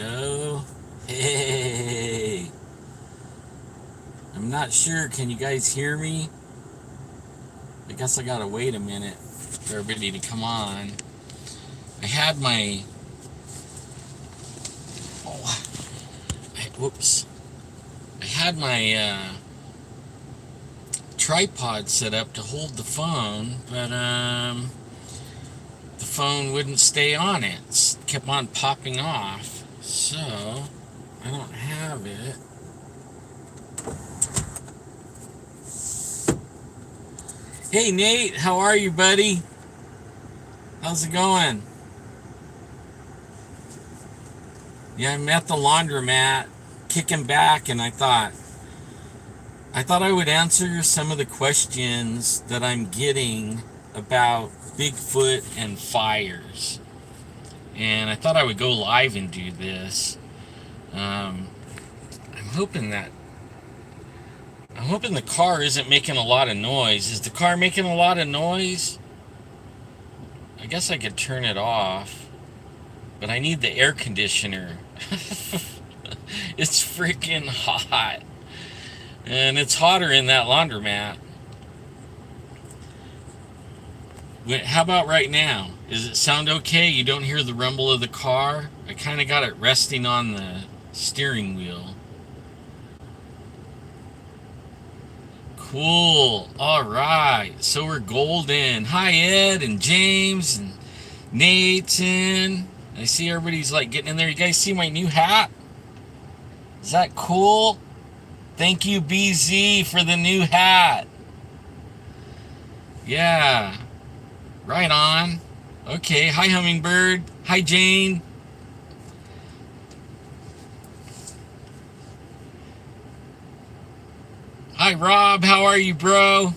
go. Hey, I'm not sure. Can you guys hear me? I guess I gotta wait a minute for everybody to come on. I had my whoops. I had my tripod set up to hold the phone, but the phone wouldn't stay on it. It kept on popping off. So I don't have it. Hey Nate, how are you, buddy? How's it going? Yeah, I'm at the laundromat, kicking back, and I thought I would answer some of the questions that I'm getting about Bigfoot and fires. And I thought I would go live and do this. I'm hoping the car isn't making a lot of noise. Is the car making a lot of noise? I guess I could turn it off, but I need the air conditioner. It's freaking hot. And it's hotter in that laundromat. How about right now? Does it sound okay? You don't hear the rumble of the car? I kind of got it resting on the steering wheel. Cool. All right. So we're golden. Hi, Ed and James and Nathan. I see everybody's like getting in there. You guys see my new hat? Is that cool? Thank you, BZ, for the new hat. Yeah. Right on. Okay. Hi, Hummingbird. Hi, Jane. Hi, Rob. How are you, bro?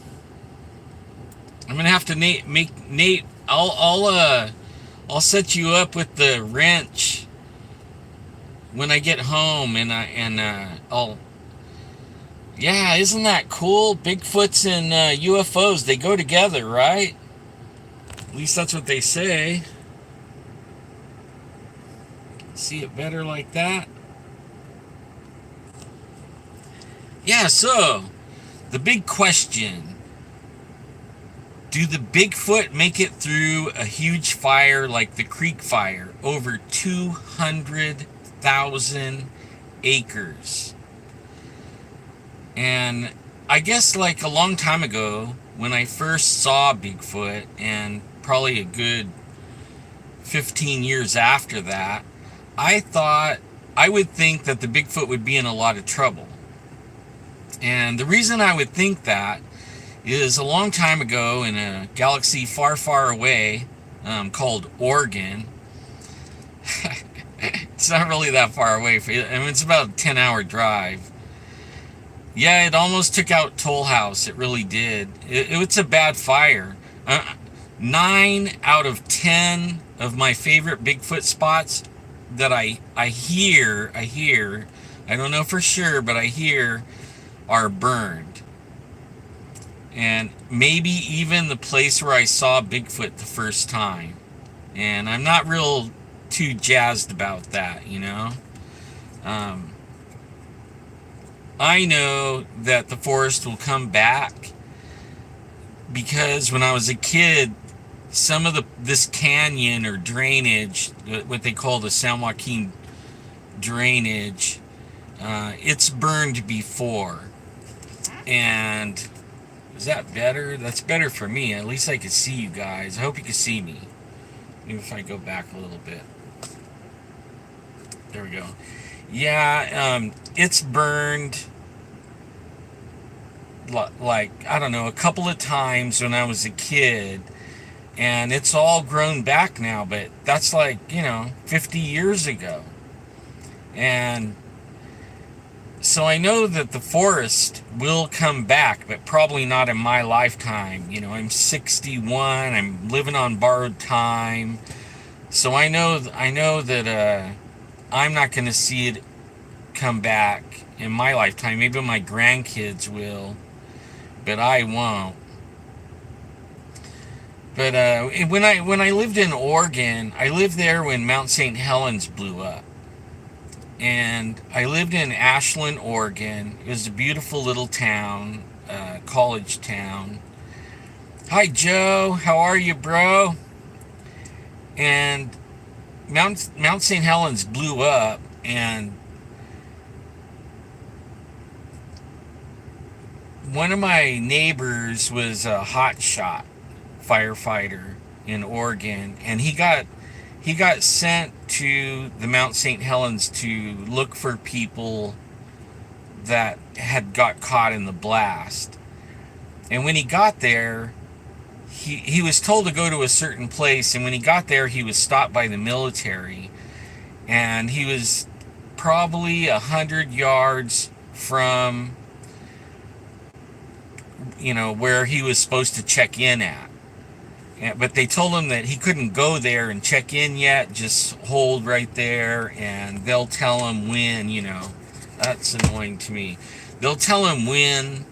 I'm gonna have to make Nate. I'll set you up with the wrench when I get home, and I'll. Yeah, isn't that cool? Bigfoots and UFOs, they go together, right? At least that's what they say. See it better like that? Yeah, so the big question: do the Bigfoot make it through a huge fire like the Creek Fire, over 200,000 acres? And I guess like a long time ago, when I first saw Bigfoot, and probably a good 15 years after that, I would think that the Bigfoot would be in a lot of trouble. And the reason I would think that is a long time ago in a galaxy far, far away, called Oregon. It's not really that far away. I mean, it's about a 10-hour drive. Yeah, it almost took out Toll House. It really did. It's a bad fire. 9 out of 10 of my favorite Bigfoot spots that I hear, I don't know for sure, but I hear, are burned. And maybe even the place where I saw Bigfoot the first time. And I'm not real too jazzed about that, you know? I know that the forest will come back because when I was a kid, some of this canyon or drainage, what they call the San Joaquin drainage, it's burned before. And is that better? That's better for me. At least I can see you guys. I hope you can see me. Maybe if I go back a little bit. There we go. Yeah, it's burned like, I don't know, a couple of times when I was a kid, and it's all grown back now, but that's like, 50 years ago. And so I know that the forest will come back, but probably not in my lifetime. I'm 61, I'm living on borrowed time. So I know that I'm not going to see it come back in my lifetime. Maybe my grandkids will, but I won't. But when I lived in Oregon, I lived there when Mount St. Helens blew up. And I lived in Ashland, Oregon. It was a beautiful little town, college town. Hi, Joe. How are you, bro? And Mount St. Helens blew up, and one of my neighbors was a hotshot firefighter in Oregon, and he got sent to the Mount St. Helens to look for people that had got caught in the blast. And when he got there, he was told to go to a certain place, and when he got there, he was stopped by the military, and he was probably 100 yards from where he was supposed to check in at. But they told him that he couldn't go there and check in yet, just hold right there, and they'll tell him when. That's annoying to me. They'll tell him when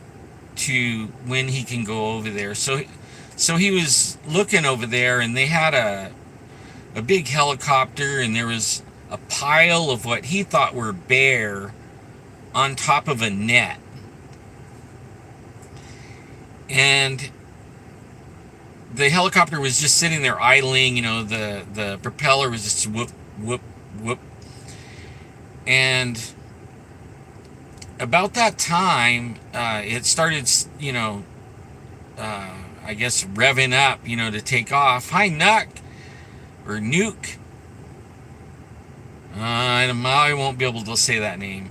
he can go over there. So he was looking over there, and they had a big helicopter, and there was a pile of what he thought were bear on top of a net. And the helicopter was just sitting there idling. The propeller was just whoop, whoop, whoop. And about that time, it started, I guess, revving up, to take off. Hi, Nuck, or Nuke. I won't be able to say that name.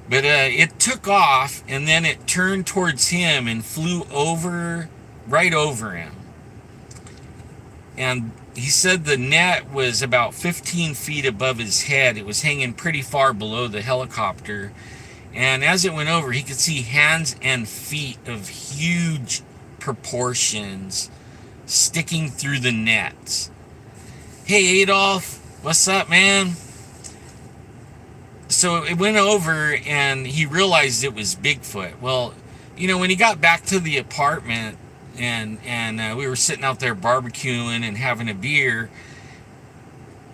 But it took off, and then it turned towards him and flew right over him. And he said the net was about 15 feet above his head. It was hanging pretty far below the helicopter. And as it went over, he could see hands and feet of huge proportions sticking through the nets. Hey, Adolf, what's up, man? So it went over, and he realized it was Bigfoot. Well, when he got back to the apartment, and we were sitting out there barbecuing and having a beer,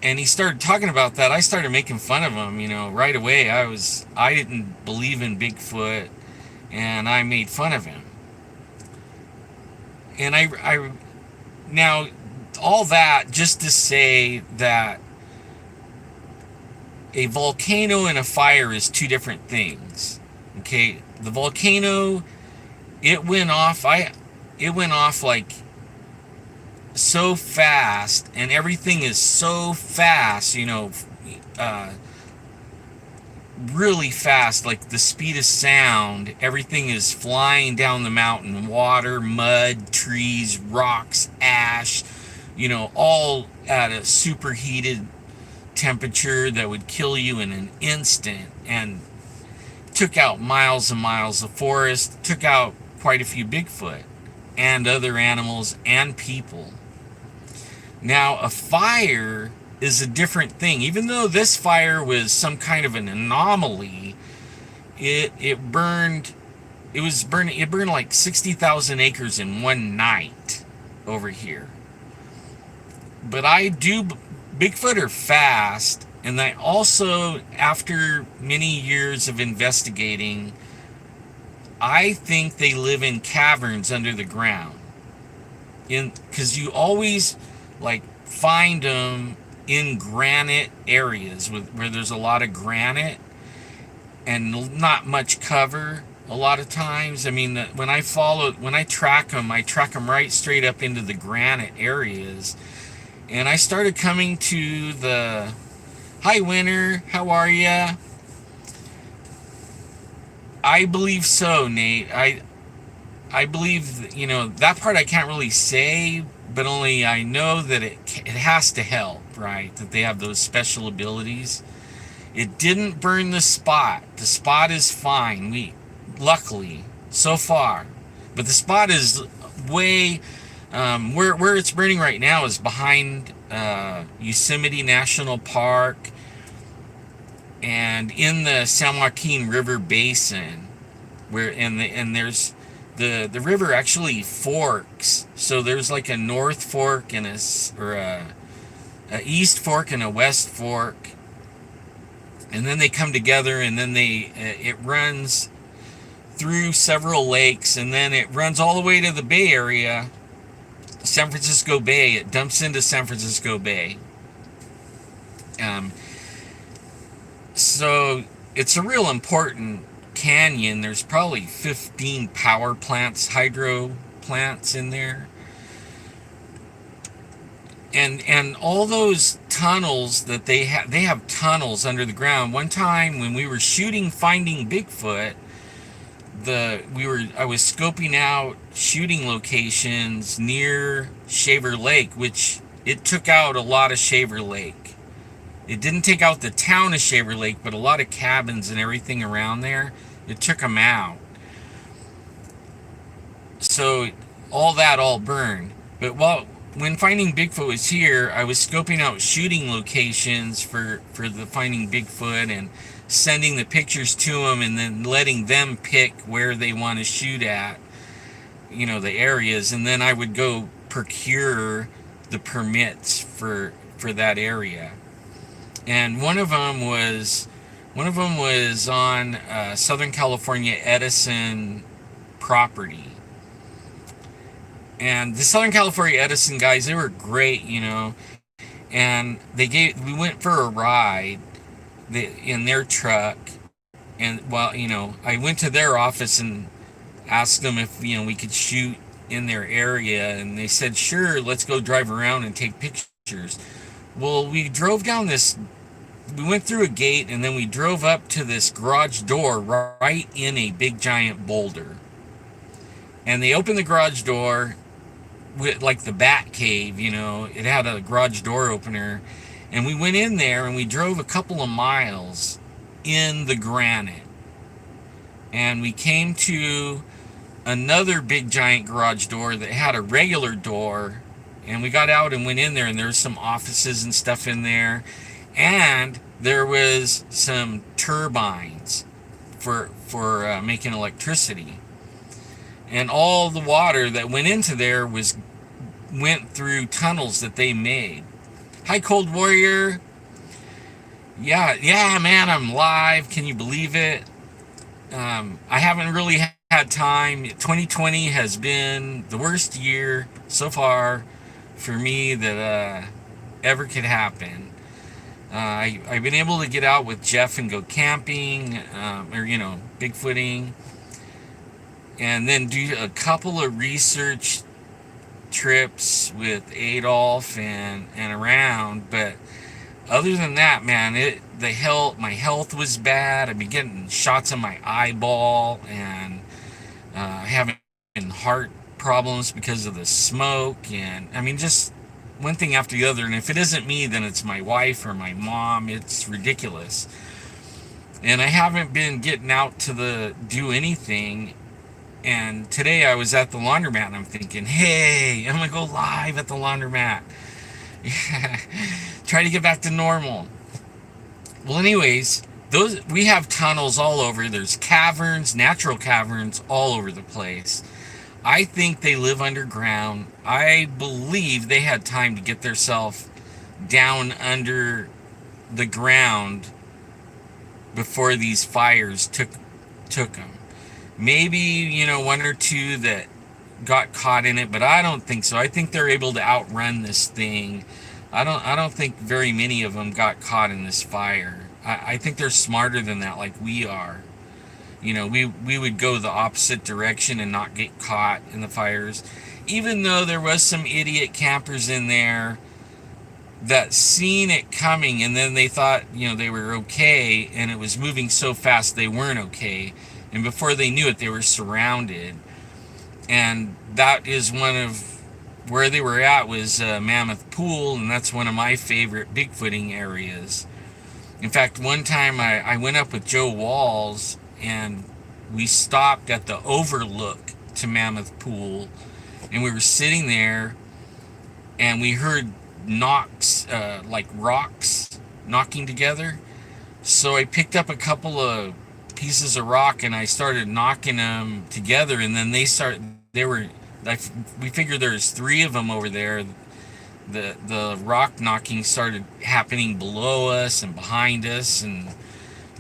and he started talking about that, I started making fun of him. Right away. I didn't believe in Bigfoot, and I made fun of him. And I now, all that just to say that a volcano and a fire is two different things. Okay, the volcano, it went off like so fast, and everything is so fast, really fast, like the speed of sound. Everything is flying down the mountain: water, mud, trees, rocks, ash, all at a superheated temperature that would kill you in an instant, and took out miles and miles of forest, took out quite a few Bigfoot and other animals and people. Now, a fire is a different thing. Even though this fire was some kind of an anomaly, it burned like 60,000 acres in one night over here. But Bigfoot are fast, and I also, after many years of investigating, I think they live in caverns under the ground. Because you always find them in granite areas where there's a lot of granite and not much cover a lot of times. I mean, when I track them right straight up into the granite areas. And I started coming to the... Hi, Winter. How are ya? I believe so, Nate. I believe, that part I can't really say, but only I know that it has to help, right? That they have those special abilities. It didn't burn the spot. The spot is fine. Luckily, so far. But the spot is way... where it's burning right now is behind Yosemite National Park and in the San Joaquin River Basin, and there's the river actually forks. So there's like a north fork and a east fork and a west fork. and then they come together, and then it runs through several lakes, and then it runs all the way to the Bay Area, San Francisco Bay. It dumps into San Francisco Bay. Um, so it's a real important canyon. There's probably 15 power plants, hydro plants in there. And all those tunnels that they have tunnels under the ground. One time when we were shooting Finding Bigfoot, I was scoping out shooting locations near Shaver Lake, which it took out a lot of Shaver Lake. It didn't take out the town of Shaver Lake, but a lot of cabins and everything around there, it took them out. So all burned. But when Finding Bigfoot was here, I was scoping out shooting locations for the Finding Bigfoot and sending the pictures to them, and then letting them pick where they want to shoot at, the areas, and then I would go procure the permits for that area. And one of them was on Southern California Edison property. And the Southern California Edison guys, they were great, and we went for a ride in their truck. And I went to their office and asked them if we could shoot in their area, and they said sure, let's go drive around and take pictures. Well, we drove down we went through a gate, and then we drove up to this garage door right in a big giant boulder. And they opened the garage door with like the Bat Cave, it had a garage door opener, and we went in there and we drove a couple of miles in the granite, and we came to another big giant garage door that had a regular door, and we got out and went in there, and there was some offices and stuff in there, and there was some turbines for making electricity. And all the water that went into there went through tunnels that they made. Hi, Cold Warrior. Yeah, man, I'm live. Can you believe it? I haven't really had time. 2020 has been the worst year so far for me that ever could happen. I've been able to get out with Jeff and go camping, or Bigfooting, and then do a couple of research trips with Adolf and around. But other than that, man, my health was bad. I've been getting shots in my eyeball, and having heart problems because of the smoke, and just one thing after the other. And if it isn't me, then it's my wife or my mom. It's ridiculous. And I haven't been getting out to do anything. And today I was at the laundromat, and I'm thinking, hey, I'm gonna go live at the laundromat. Try to get back to normal. Well, anyways, we have tunnels all over. There's caverns, natural caverns all over the place. I think they live underground. I believe they had time to get themselves down under the ground before these fires took them. Maybe, one or two that got caught in it, but I don't think so. I think they're able to outrun this thing. I don't think very many of them got caught in this fire. I think they're smarter than that, like we are. We would go the opposite direction and not get caught in the fires. Even though there was some idiot campers in there that seen it coming, and then they thought, they were okay, and it was moving so fast they weren't okay. And before they knew it, they were surrounded. And that is one of where they were at, was Mammoth Pool, and that's one of my favorite Bigfooting areas. In fact, one time I went up with Joe Walls, and we stopped at the overlook to Mammoth Pool, and we were sitting there, and we heard knocks, like rocks knocking together. So I picked up a couple of pieces of rock, and I started knocking them together, and then we figured there's 3 of them over there. The rock knocking started happening below us and behind us, and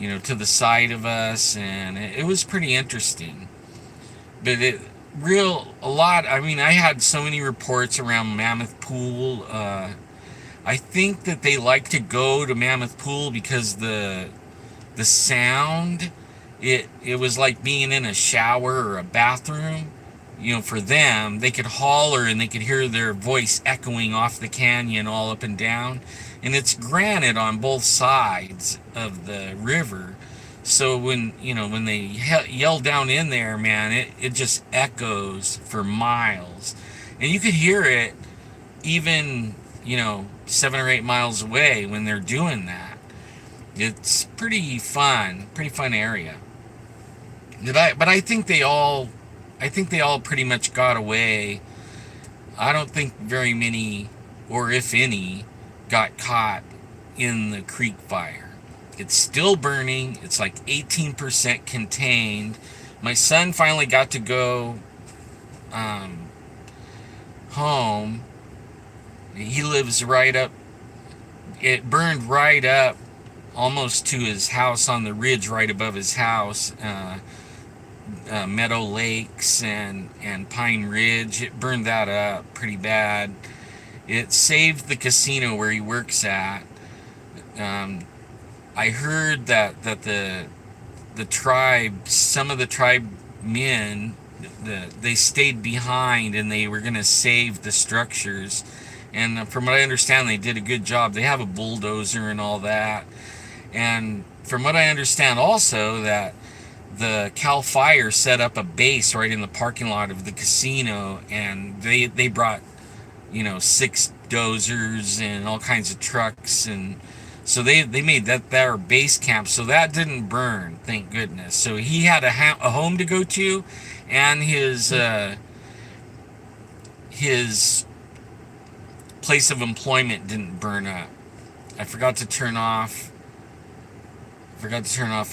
to the side of us, and it was pretty interesting. But a lot. I mean, I had so many reports around Mammoth Pool. I think that they like to go to Mammoth Pool because the sound, it was like being in a shower or a bathroom. For them, they could holler and they could hear their voice echoing off the canyon all up and down. And it's granite on both sides of the river. So when they yell down in there, man, it just echoes for miles. And you could hear it even, 7 or 8 miles away when they're doing that. It's pretty fun area. But I think they all pretty much got away. I don't think very many, or if any, got caught in the creek fire. It's still burning. It's like 18% contained. My son finally got to go home. He lives right up. It burned right up almost to his house on the ridge right above his house. Meadow Lakes and Pine Ridge. It burned that up pretty bad. It saved the casino where he works at. I heard that the tribe, some of the tribe men, they stayed behind and they were going to save the structures. And from what I understand, they did a good job. They have a bulldozer and all that. And from what I understand also, that the Cal Fire set up a base right in the parking lot of the casino, and they brought 6 dozers and all kinds of trucks, and so they made that their base camp. So that didn't burn, thank goodness. So he had a home to go to, and his place of employment didn't burn up. I forgot to turn off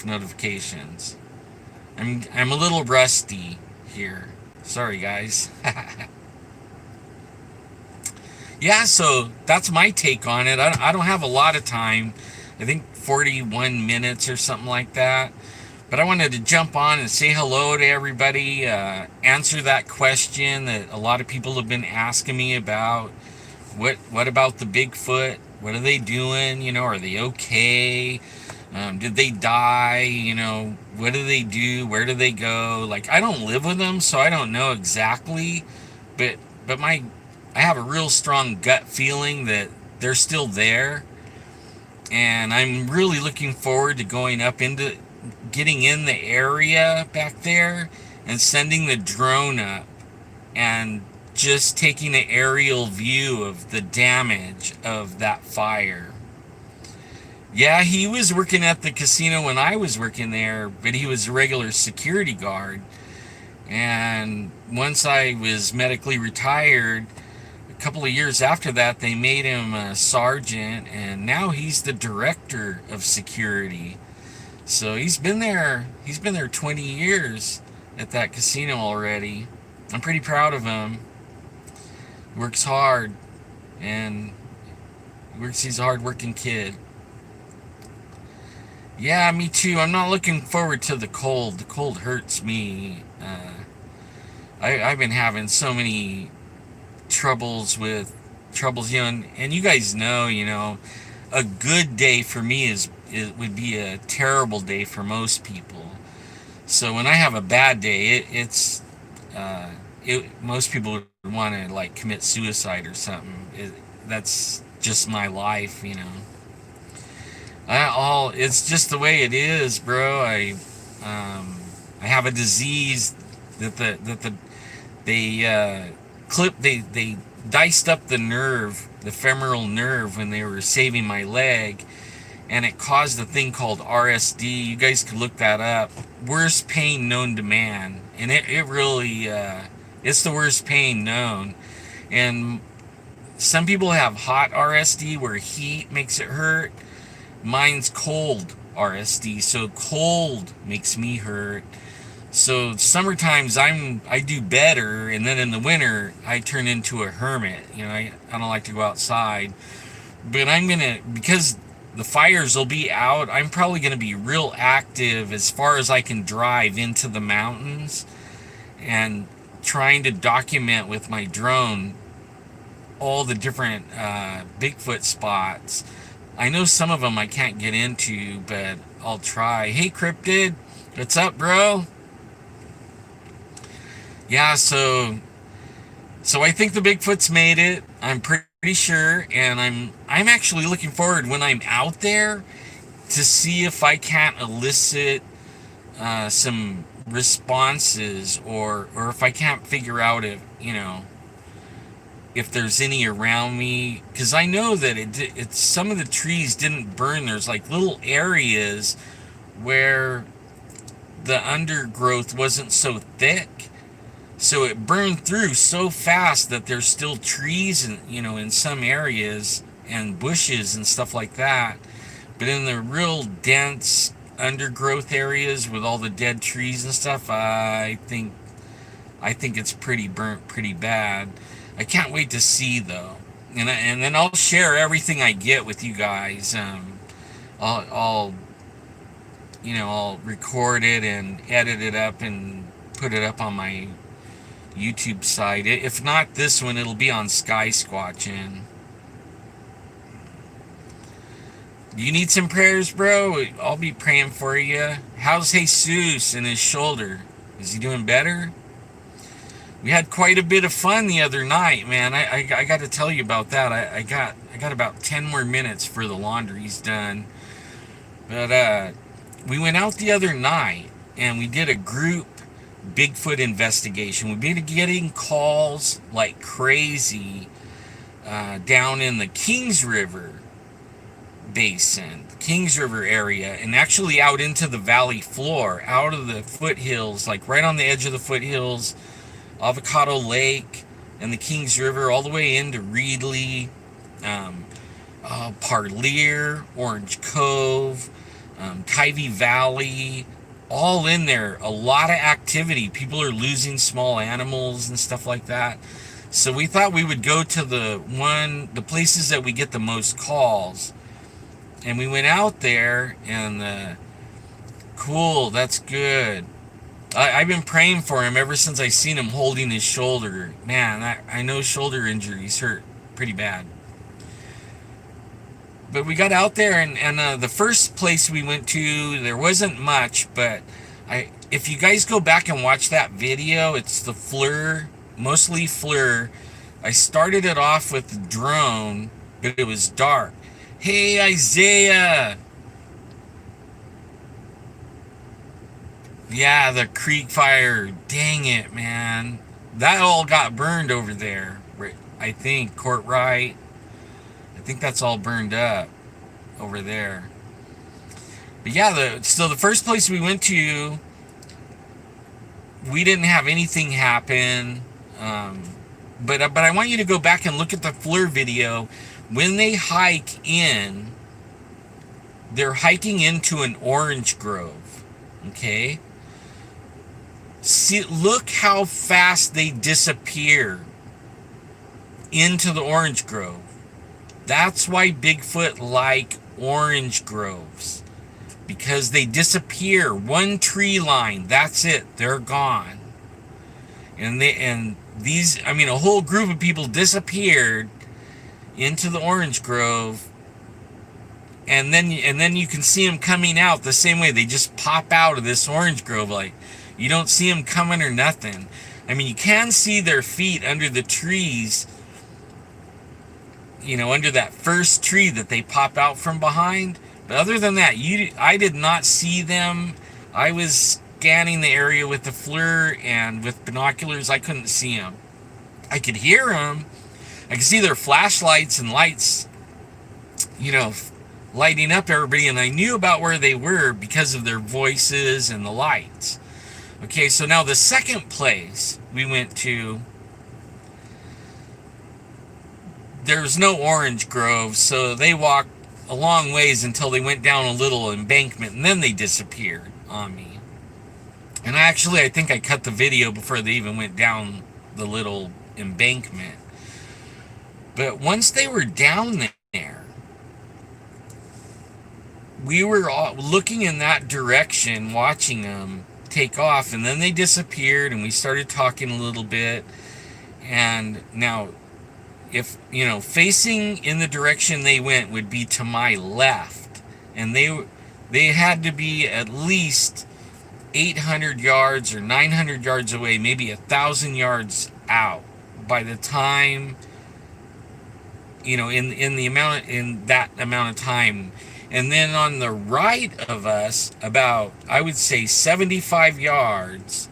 notifications. I'm a little rusty here. Sorry, guys. Yeah, so that's my take on it. I don't have a lot of time. I think 41 minutes or something like that. But I wanted to jump on and say hello to everybody, answer that question that a lot of people have been asking me about. What about the Bigfoot? What are they doing? Are they okay? Did they die? What do they do? Where do they go? Like, I don't live with them, so I don't know exactly. But I have a real strong gut feeling that they're still there. And I'm really looking forward to getting in the area back there and sending the drone up and just taking an aerial view of the damage of that fire. Yeah, he was working at the casino when I was working there, but he was a regular security guard. And once I was medically retired, a couple of years after that, they made him a sergeant, and now he's the director of security. So he's been there 20 years at that casino already. I'm pretty proud of him. He works hard, and he's a hard-working kid. Yeah, me too. I'm not looking forward to the cold. The cold hurts me. I've been having so many troubles, and you guys know, a good day for me would be a terrible day for most people. So when I have a bad day, most people would want to like commit suicide or something. That's just my life. It's just the way it is, bro. I have a disease that they diced up the nerve, the femoral nerve, when they were saving my leg, and it caused a thing called RSD. You guys could look that up. Worst pain known to man, and it really it's the worst pain known. And some people have hot RSD where heat makes it hurt. Mine's cold RSD, so cold makes me hurt. So summer times I do better, and then in the winter I turn into a hermit. I don't like to go outside. But because the fires will be out. I'm probably going to be real active as far as I can drive into the mountains and trying to document with my drone all the different Bigfoot spots. I know some of them I can't get into, but I'll try. Hey, Cryptid, what's up, bro? Yeah, so I think the Bigfoot's made it. I'm pretty sure, and I'm actually looking forward when I'm out there to see if I can't elicit some responses, or if I can't figure out if there's any around me, because I know that it's some of the trees didn't burn. There's like little areas where the undergrowth wasn't so thick, so it burned through so fast that there's still trees and in some areas and bushes and stuff like that. But in the real dense undergrowth areas with all the dead trees and stuff, I think it's pretty burnt pretty bad. I can't wait to see though, and then I'll share everything I get with you guys. I'll I'll record it and edit it up and put it up on my YouTube site. If not this one, it'll be on Sky Squatching. You need some prayers, bro? I'll be praying for you. How's Jesus and his shoulder? Is he doing better? We had quite a bit of fun the other night, man. I got to tell you about that. I got about 10 more minutes for the laundry's done. But we went out the other night and we did a group Bigfoot investigation. We've been getting calls like crazy down in the Kings River basin, Kings River area, and actually out into the valley floor, out of the foothills, like right on the edge of the foothills, Avocado Lake and the Kings River, all the way into Reedley, Parlier, Orange Cove, Kyvie Valley, all in there. A lot of activity. People are losing small animals and stuff like that. So we thought we would go to the places that we get the most calls. And we went out there, and cool, that's good. I've been praying for him ever since I seen him holding his shoulder. Man, I know shoulder injuries hurt pretty bad. But we got out there, and the first place we went to, there wasn't much, but if you guys go back and watch that video, it's the FLIR, mostly FLIR. I started it off with the drone, but it was dark. Hey, Isaiah! Yeah, the creek fire. Dang it, man. That all got burned over there. I think, Courtright. I think that's all burned up over there. But yeah, so the first place we went to, we didn't have anything happen. But I want you to go back and look at the FLIR video. When they hike in, they're hiking into an orange grove. Okay? See, look how fast they disappear into the orange grove. That's why Bigfoot like orange groves, because they disappear. One tree line, that's it, they're gone. And these, I mean, a whole group of people disappeared into the orange grove, and then you can see them coming out the same way. They just pop out of this orange grove, like you don't see them coming or nothing. I mean, you can see their feet under the trees, under that first tree that they pop out from behind. But other than that, I did not see them. I was scanning the area with the FLIR, and with binoculars, I couldn't see them. I could hear them. I could see their flashlights and lights, lighting up everybody, and I knew about where they were because of their voices and the lights. Okay, so now the second place we went to, there's no orange grove, so they walked a long ways until they went down a little embankment, and then they disappeared on me. And I think I cut the video before they even went down the little embankment. But once they were down there, we were all looking in that direction, watching them take off, and then they disappeared, and we started talking a little bit. And now, if facing in the direction they went would be to my left, and they had to be at least 800 yards or 900 yards away, maybe 1,000 yards out by the time, in that amount of time. And then on the right of us, about, I would say, 75 yards,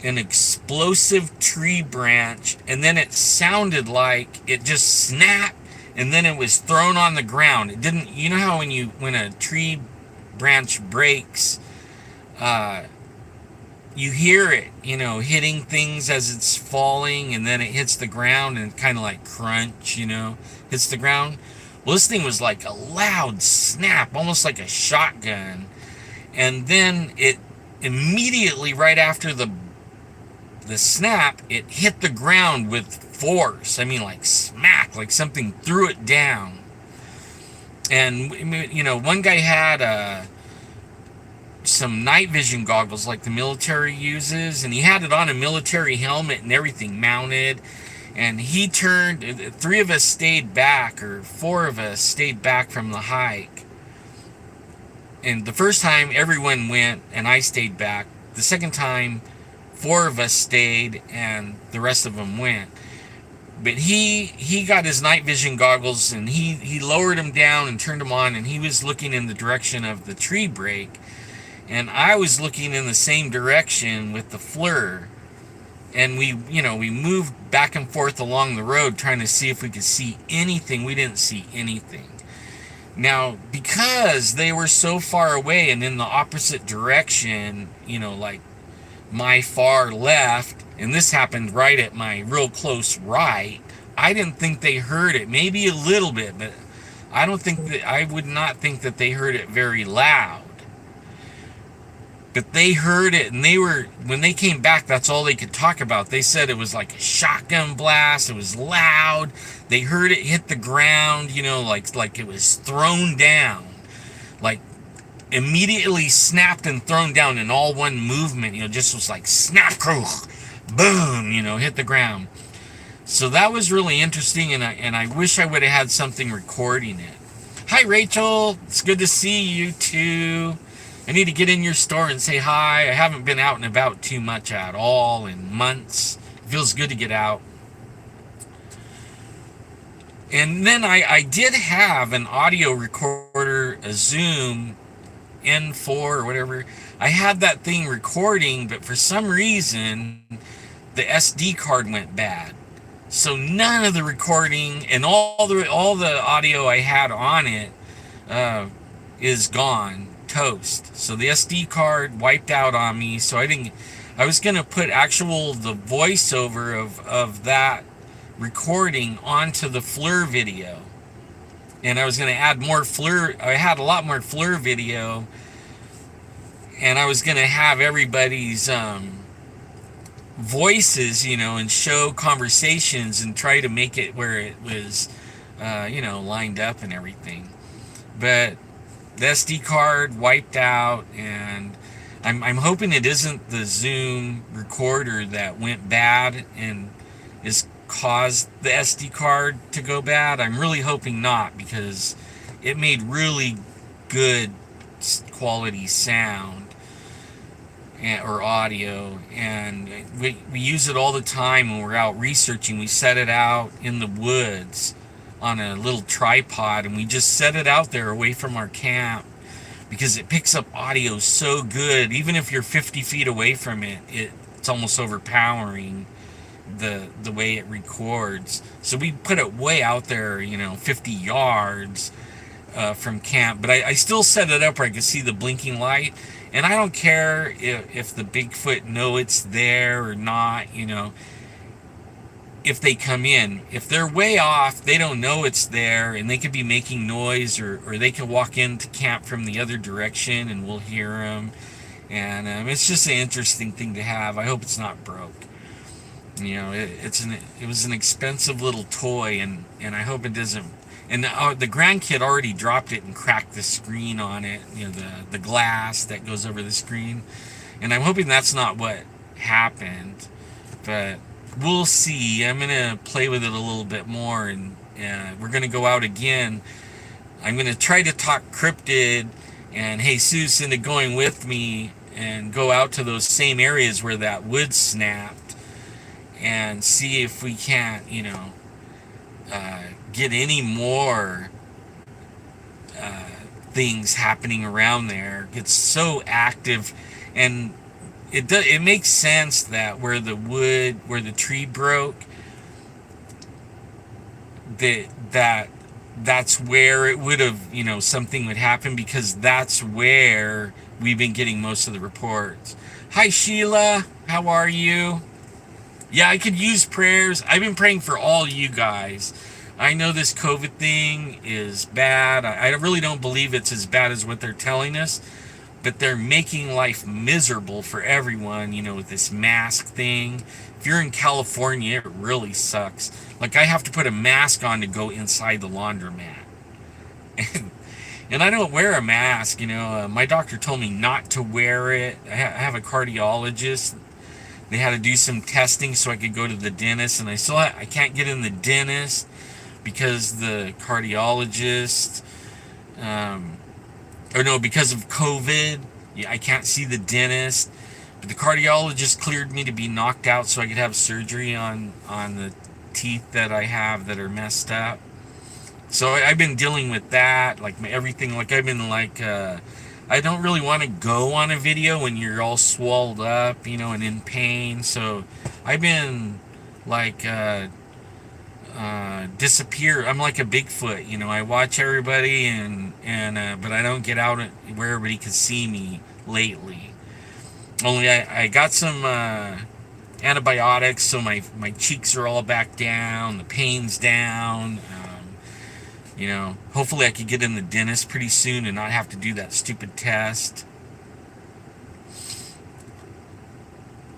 an explosive tree branch, and then it sounded like it just snapped, and then it was thrown on the ground. It didn't, you know how when a tree branch breaks, you hear it, hitting things as it's falling, and then it hits the ground and kind of like crunch, hits the ground. Well, this thing was like a loud snap, almost like a shotgun. And then it immediately, right after the snap, it hit the ground with force. I mean, like smack, like something threw it down. And, one guy had some night vision goggles like the military uses, and he had it on a military helmet and everything mounted. And he turned, 3 of us stayed back, or 4 of us stayed back from the hike. And the first time everyone went and I stayed back. The second time 4 of us stayed and the rest of them went. But he got his night vision goggles, and he lowered them down and turned them on, and he was looking in the direction of the tree break. And I was looking in the same direction with the FLIR. And we moved back and forth along the road trying to see if we could see anything. We didn't see anything. Now, because they were so far away and in the opposite direction, like my far left, and this happened right at my real close right, I didn't think they heard it. Maybe a little bit, but I would not think that they heard it very loud. But they heard it, and when they came back, that's all they could talk about. They said it was like a shotgun blast. It was loud. They heard it hit the ground, like it was thrown down, like immediately snapped and thrown down in all one movement. Just was like snap, boom, hit the ground. So that was really interesting, and I wish I would have had something recording it. Hi, Rachel. It's good to see you too. I need to get in your store and say hi. I haven't been out and about too much at all in months. It feels good to get out. And then I did have an audio recorder, a Zoom N4 or whatever. I had that thing recording, but for some reason, the SD card went bad. So none of the recording and all the audio I had on it is gone. Toast. So the SD card wiped out on me. So I was going to put the voiceover of that recording onto the FLIR video. And I was going to add more FLIR. I had a lot more FLIR video. And I was going to have everybody's voices, and show conversations and try to make it where it was, lined up and everything. But the SD card wiped out, and I'm hoping it isn't the Zoom recorder that went bad and has caused the SD card to go bad. I'm really hoping not, because it made really good quality sound or audio, and we use it all the time when we're out researching. We set it out in the woods on a little tripod, and we just set it out there away from our camp because it picks up audio so good. Even if you're 50 feet away from it, it's almost overpowering the way it records. So we put it way out there, 50 yards from camp, but I still set it up where I can see the blinking light. And I don't care if the Bigfoot know it's there or not, if they come in. If they're way off, they don't know it's there, and they could be making noise, or they can walk into camp from the other direction and we'll hear them. And it's just an interesting thing to have. I hope it's not broke. It was an expensive little toy, and I hope it doesn't And the grandkid already dropped it and cracked the screen on it, the glass that goes over the screen. And I'm hoping that's not what happened, but we'll see. I'm gonna play with it a little bit more, and we're gonna go out again. I'm gonna try to talk cryptid and Jesus into going with me and go out to those same areas where that wood snapped and see if we can't, get any more things happening around there. It's so active, and it makes sense that where the tree broke, that's where it would have, something would happen, because that's where we've been getting most of the reports. Hi Sheila, how are you? Yeah, I could use prayers. I've been praying for all you guys. I know this COVID thing is bad. I really don't believe it's as bad as what they're telling us, but they're making life miserable for everyone, with this mask thing. If you're in California, it really sucks. Like, I have to put a mask on to go inside the laundromat. And I don't wear a mask, my doctor told me not to wear it. I have a cardiologist. They had to do some testing so I could go to the dentist, and I can't get in the dentist because the cardiologist, because of COVID, I can't see the dentist. But the cardiologist cleared me to be knocked out so I could have surgery on the teeth that I have that are messed up. So I've been dealing with that, everything. I've been I don't really want to go on a video when you're all swelled up, and in pain. So I've been disappear. I'm like a Bigfoot, I watch everybody but I don't get out where everybody can see me lately. Only I got some antibiotics, so my cheeks are all back down, the pain's down. Hopefully I could get in the dentist pretty soon and not have to do that stupid test.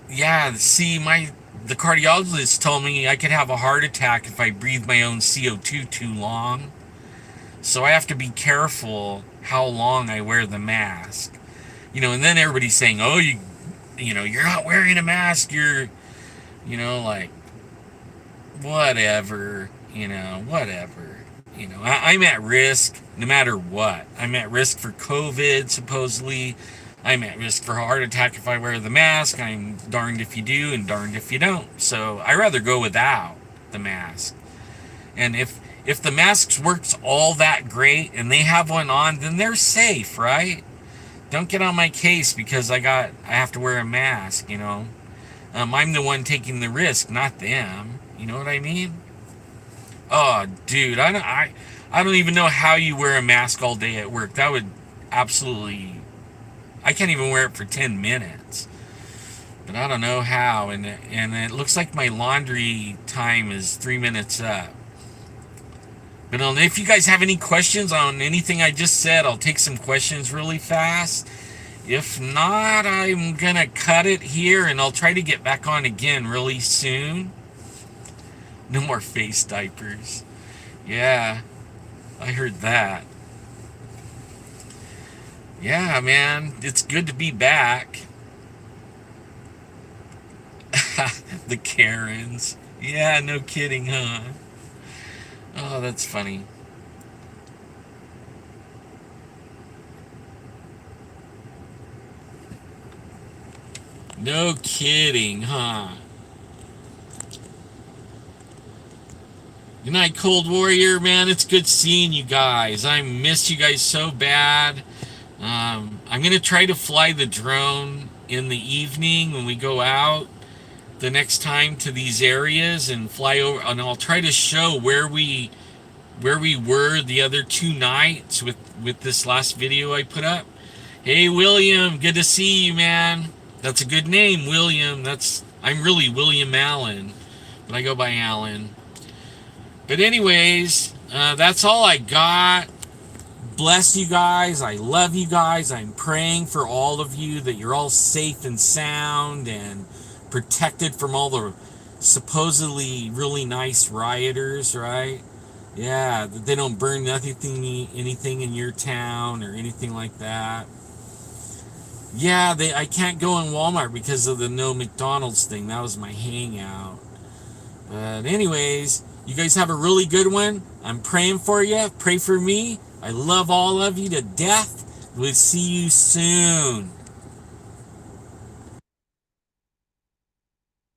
Yeah, see, the cardiologist told me I could have a heart attack if I breathe my own CO2 too long. So I have to be careful how long I wear the mask. And then everybody's saying, oh, you're not wearing a mask, you're, whatever, whatever. I'm at risk no matter what. I'm at risk for COVID, supposedly. I'm at risk for a heart attack if I wear the mask. I'm darned if you do and darned if you don't. So I'd rather go without the mask. And if the mask works all that great and they have one on, then they're safe, right? Don't get on my case because I have to wear a mask, I'm the one taking the risk, not them. You know what I mean? Oh, dude, I don't even know how you wear a mask all day at work. That would absolutely... I can't even wear it for 10 minutes. But I don't know how. And it looks like my laundry time is 3 minutes up. But if you guys have any questions on anything I just said, I'll take some questions really fast. If not, I'm going to cut it here, and I'll try to get back on again really soon. No more face diapers. Yeah, I heard that. Yeah, man, it's good to be back. The Karens. Yeah, no kidding, huh? Oh, that's funny. No kidding, huh? Good night, Cold Warrior, man. It's good seeing you guys. I miss you guys so bad. I'm going to try to fly the drone in the evening when we go out the next time to these areas and fly over, and I'll try to show where we were the other 2 nights with this last video I put up. Hey, William, good to see you, man. That's a good name, William. I'm really William Allen, but I go by Allen. But anyways, that's all I got. Bless you guys. I love you guys. I'm praying for all of you that you're all safe and sound and protected from all the supposedly really nice rioters, right? Yeah, that they don't burn anything in your town or anything like that. Yeah, I can't go in Walmart because of the no McDonald's thing. That was my hangout. But anyways, you guys have a really good one. I'm praying for you. Pray for me. I love all of you to death. We'll see you soon.